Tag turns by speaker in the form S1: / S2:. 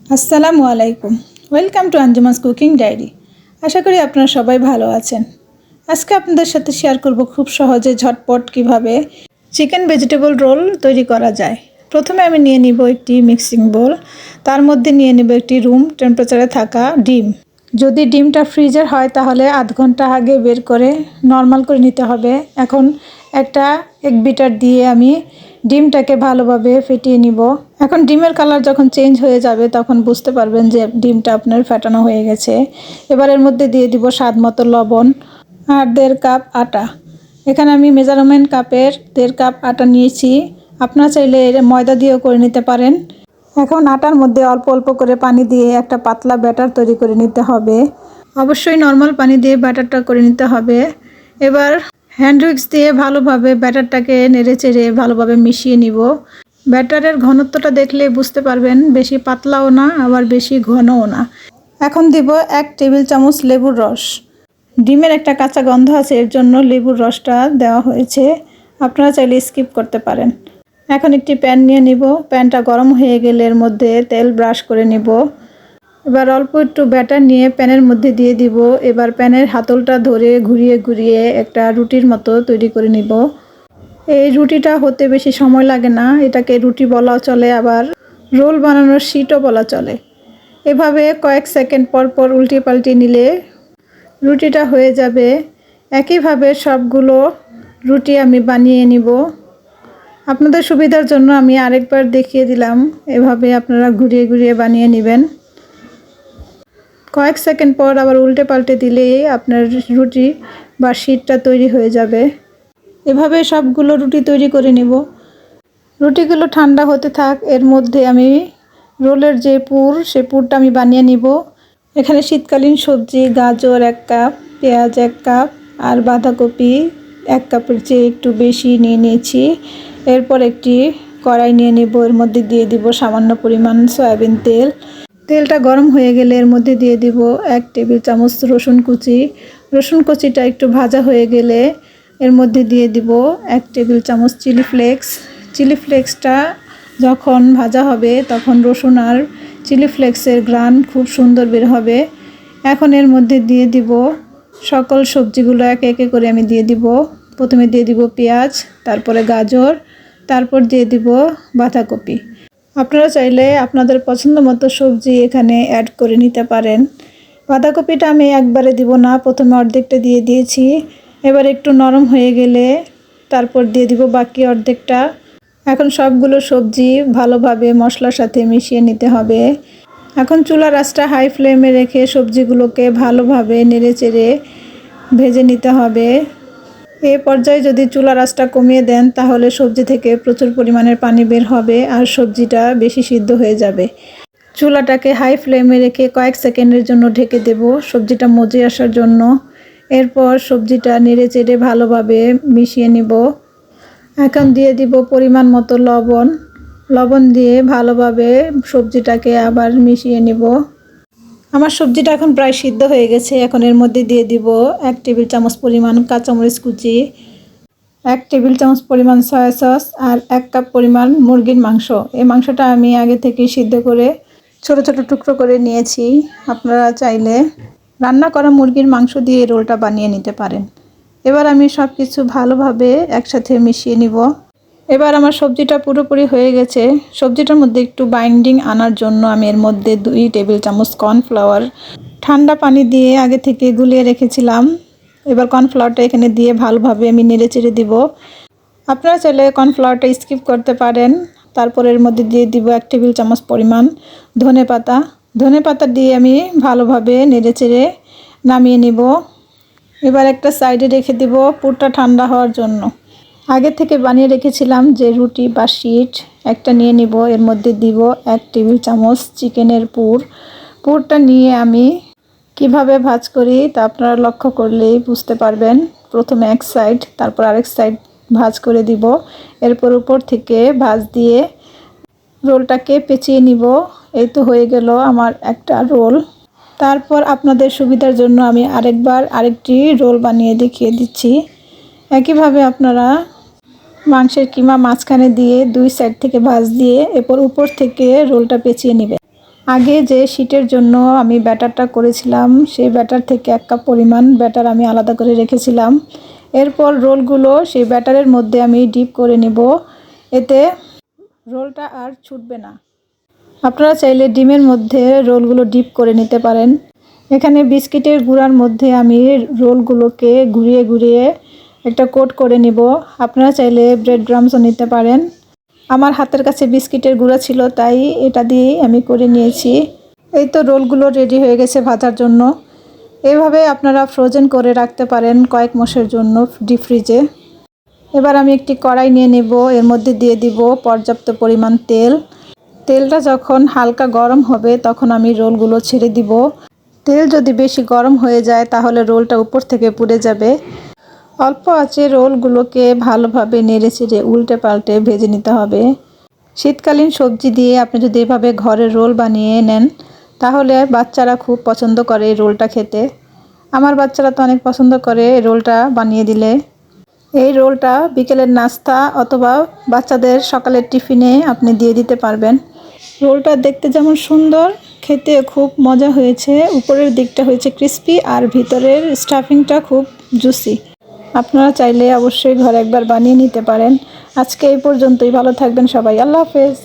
S1: আসসালামু আলাইকুম। Welcome to Anjuma's cooking diary. আশা করি আপনারা সবাই ভালো আছেন। আজকে আপনাদের সাথে শেয়ার করব খুব সহজে ঝটপট কিভাবে চিকেন ভেজিটেবল রোল তৈরি করা যায়। প্রথমে আমি নিয়ে নিব একটি মিক্সিং বোল, তার মধ্যে নিয়ে নিব একটি রুম টেম্পারেচারে থাকা ডিম। যদি ডিমটা ফ্রিজের হয় তাহলে আধ ঘন্টা আগে বের করে নর্মাল করে নিতে হবে। এখন একটা এগ বিটার দিয়ে আমি ডিমটাকে ভালোভাবে ফেটিয়ে নিব। এখন ডিমের কালার যখন চেঞ্জ হয়ে যাবে তখন বুঝতে পারবেন যে ডিমটা আপনার ফেটানো হয়ে গেছে। এবার এর মধ্যে দিয়ে দিব স্বাদ মতো লবণ আর 1.5 কাপ আটা। এখানে আমি মেজারমেন্ট কাপের 1.5 কাপ আটা নিয়েছি। আপনারা চাইলে ময়দা দিয়েও করে নিতে পারেন। এখন আটার মধ্যে অল্প অল্প করে পানি দিয়ে একটা পাতলা ব্যাটার তৈরি করে নিতে হবে। অবশ্যই নর্মাল পানি দিয়ে ব্যাটারটা করে নিতে হবে। এবার হ্যান্ড উইক্স দিয়ে ভালোভাবে ব্যাটারটাকে নেড়েচেড়ে ভালোভাবে মিশিয়ে নিব। ব্যাটারের ঘনত্বটা দেখলে বুঝতে পারবেন বেশি পাতলাও না আবার বেশি ঘনও না। এখন দিব 1 টেবিল চামচ লেবুর রস। ডিমের একটা কাঁচা গন্ধ আছে, এর জন্য লেবুর রসটা দেওয়া হয়েছে। আপনারা চাইলে স্কিপ করতে পারেন। এখন একটি প্যান নিয়ে নিব। প্যানটা গরম হয়ে গেলে এর মধ্যে তেল ব্রাশ করে নিব। এবার অল্প একটু ব্যাটার নিয়ে প্যানের মধ্যে দিয়ে দিব। এবার প্যানের হাতলটা ধরে ঘুরিয়ে ঘুরিয়ে একটা রুটির মতো তৈরি করে নিব। এই রুটিটা হতে বেশি সময় লাগে না, এটাকে রুটি বলাও চলে, আবার রোল বানানোর শিটও বলা চলে। এভাবে কয়েক সেকেন্ড পর পর উল্টে পাল্টে নিলে রুটিটা হয়ে যাবে। একইভাবে সবগুলো রুটি আমি বানিয়ে নিব। আপনাদের সুবিধার জন্য আমি আরেকবার দেখিয়ে দিলাম। এভাবে আপনারা ঘুরিয়ে ঘুরিয়ে বানিয়ে নেবেন। কয়েক সেকেন্ড পর আবার উল্টে পাল্টে দিলেই আপনার রুটি বা শিটটা তৈরি হয়ে যাবে। এভাবে সবগুলো রুটি তৈরি করে নিব। রুটিগুলো ঠান্ডা হতে থাক, এর মধ্যে আমি রোলের যে পুর সে পুরটা আমি বানিয়ে নিব। এখানে শীতকালীন সবজি গাজর 1 কাপ, পেঁয়াজ 1 কাপ আর বাঁধাকপি 1 কাপের চেয়ে একটু বেশি নিয়ে নিয়েছি। এরপর একটি কড়াই নিয়ে নেব, এর মধ্যে দিয়ে দিব সামান্য পরিমাণ সয়াবিন তেল। তেলটা গরম হয়ে গেলে এর মধ্যে দিয়ে দিব 1 টেবিল চামচ রসুন কুচি। রসুন কুচিটা একটু ভাজা হয়ে গেলে এর মধ্যে দিয়ে দিব 1 টেবিল চামচ চিলি ফ্লেক্স। চিলি ফ্লেক্সটা যখন ভাজা হবে তখন রসুন আর চিলি ফ্লেক্সের ঘ্রাণ খুব সুন্দর বের হবে। এখন এর মধ্যে দিয়ে দিব সকল সবজিগুলো একে একে করে আমি দিয়ে দিব। প্রথমে দিয়ে দিব পেঁয়াজ, তারপরে গাজর, তারপর দিয়ে দিব বাঁধাকপি। আপনারা চাইলে আপনাদের পছন্দ মতো সবজি এখানে অ্যাড করে নিতে পারেন। বাঁধাকপিটা আমি একবারে দিব না, প্রথমে অর্ধেকটা দিয়ে দিয়েছি। এবার একটু নরম হয়ে গেলে তারপর দিয়ে দিব বাকি অর্ধেকটা। এখন সবগুলো সবজি ভালোভাবে মশলার সাথে মিশিয়ে নিতে হবে। এখন চুলার আঁচটা হাই ফ্লেমে রেখে সবজিগুলোকে ভালোভাবে নেড়েচেড়ে ভেজে নিতে হবে। এই পর্যায়ে যদি চুলার আঁচটা কমিয়ে দেন তাহলে সবজি থেকে প্রচুর পরিমাণের পানি বের হবে আর সবজিটা বেশি সিদ্ধ হয়ে যাবে। চুলাটাকে হাই ফ্লেমে রেখে কয়েক সেকেন্ডের জন্য ঢেকে দেব সবজিটা মজে আসার জন্য। এরপর সবজিটা নেড়েচেড়ে ভালোভাবে মিশিয়ে নিব। এখন দিয়ে দিব পরিমাণ মতো লবণ। লবণ দিয়ে ভালোভাবে সবজিটাকে আবার মিশিয়ে নিব। আমার সবজিটা এখন প্রায় সিদ্ধ হয়ে গেছে। এখন এর মধ্যে দিয়ে দিব 1 টেবিল চামচ পরিমাণ কাঁচামরিচ কুচি, 1 টেবিল চামচ পরিমাণ সয়া সস আর 1 কাপ পরিমাণ মুরগির মাংস। এই মাংসটা আমি আগে থেকে সিদ্ধ করে ছোট ছোট টুকরো করে নিয়েছি। আপনারা চাইলে রান্না করা মুরগির মাংস দিয়ে রোলটা বানিয়ে নিতে পারেন। এবার আমি সব কিছু ভালোভাবে একসাথে মিশিয়ে নিব। এবার আমার সবজিটা পুরোপুরি হয়ে গেছে। সবজিটার মধ্যে একটু বাইন্ডিং আনার জন্য আমি এর মধ্যে 2 টেবিল চামচ কর্নফ্লাওয়ার ঠান্ডা পানি দিয়ে আগে থেকে গুলিয়ে রেখেছিলাম। এবার কর্নফ্লাওয়ারটা এখানে দিয়ে ভালোভাবে আমি নেড়েচেড়ে দিব। আপনারা চাইলে কর্নফ্লাওয়ারটা স্কিপ করতে পারেন। তারপর এর মধ্যে দিয়ে দিব 1 টেবিল চামচ পরিমাণ ধনেপাতা। ধনেপাতা দিয়ে আমি ভালোভাবে নেড়েচেড়ে নামিয়ে নিব। এবার একটা সাইডে রেখে দিব পুরটা ঠান্ডা হওয়ার জন্য। আগে থেকে বানিয়ে রেখেছিলাম যে রুটি বা শিট একটা নিয়ে নিব। এর মধ্যে দিব 1 টেবিল চামচ চিকেনের পুর। পুরটা নিয়ে আমি কিভাবে ভাজ করি তা আপনারা লক্ষ্য করলেই বুঝতে পারবেন। প্রথমে এক সাইড তারপর আরেক সাইড ভাজ করে দিব। এরপর উপর থেকে ভাজ দিয়ে রোলটাকে পেঁচিয়ে নিব। এই তো হয়ে গেল আমার একটা রোল। তারপর আপনাদের সুবিধার জন্য আমি আরেকটি রোল বানিয়ে দেখিয়ে দিচ্ছি। একইভাবে আপনারা মাংসের কিমা মাঝখানে দিয়ে 2 সাইড থেকে ভাঁজ দিয়ে এরপর উপর থেকে রোলটা পেঁচিয়ে নেবেন। আগে যে শীটের জন্য আমি ব্যাটারটা করেছিলাম সেই ব্যাটার থেকে 1 কাপ পরিমাণ ব্যাটার আমি আলাদা করে রেখেছিলাম। এরপর রোলগুলো সেই ব্যাটারের মধ্যে আমি ডিপ করে নেব, এতে রোলটা আর ছুটবে না। আপনারা চাইলে ডিমের মধ্যে রোলগুলো ডিপ করে নিতে পারেন। এখানে বিস্কিটের গুঁড়ার মধ্যে আমি রোলগুলোকে ঘুরিয়ে ঘুরিয়ে একটা কোট করে নিব। আপনারা চাইলে ব্রেড ক্রাম্বসও নিতে পারেন। আমার হাতের কাছে বিস্কিটের গুঁড়া ছিল, তাই এটা দিয়েই আমি করে নিয়েছি। এই তো রোলগুলো রেডি হয়ে গেছে ভাজার জন্য। এইভাবে আপনারা ফ্রোজেন করে রাখতে পারেন কয়েক মাসের জন্য ডিপ ফ্রিজে। এবার আমি একটি কড়াই নিয়ে নেব, এর মধ্যে দিয়ে দিব পর্যাপ্ত পরিমাণ তেল। তেলটা যখন হালকা গরম হবে তখন আমি রোলগুলো ছেড়ে দিব। তেল যদি বেশি গরম হয়ে যায় তাহলে রোলটা উপর থেকে পুড়ে যাবে। অল্প আঁচে রোলগুলোকে ভালোভাবে নেড়ে চেড়ে উল্টে পাল্টে ভেজে নিতে হবে। শীতকালীন সবজি দিয়ে আপনি যদি এভাবে ঘরে রোল বানিয়ে নেন তাহলে বাচ্চারা খুব পছন্দ করে এই রোলটা খেতে। আমার বাচ্চারা তো অনেক পছন্দ করে এই রোলটা বানিয়ে দিলে। এই রোলটা বিকেলের নাস্তা অথবা বাচ্চাদের সকালের টিফিনে আপনি দিয়ে দিতে পারবেন। রোলটা দেখতে যেমন সুন্দর, খেতে খুব মজা হয়েছে। উপরের দিকটা হয়েছে ক্রিস্পি আর ভিতরের স্টাফিংটা খুব জুসি। আপনারা চাইলে অবশ্যই ঘরে একবার বানিয়ে নিতে পারেন। আজকে এই পর্যন্তই। ভালো থাকবেন সবাই। আল্লাহ হাফেজ।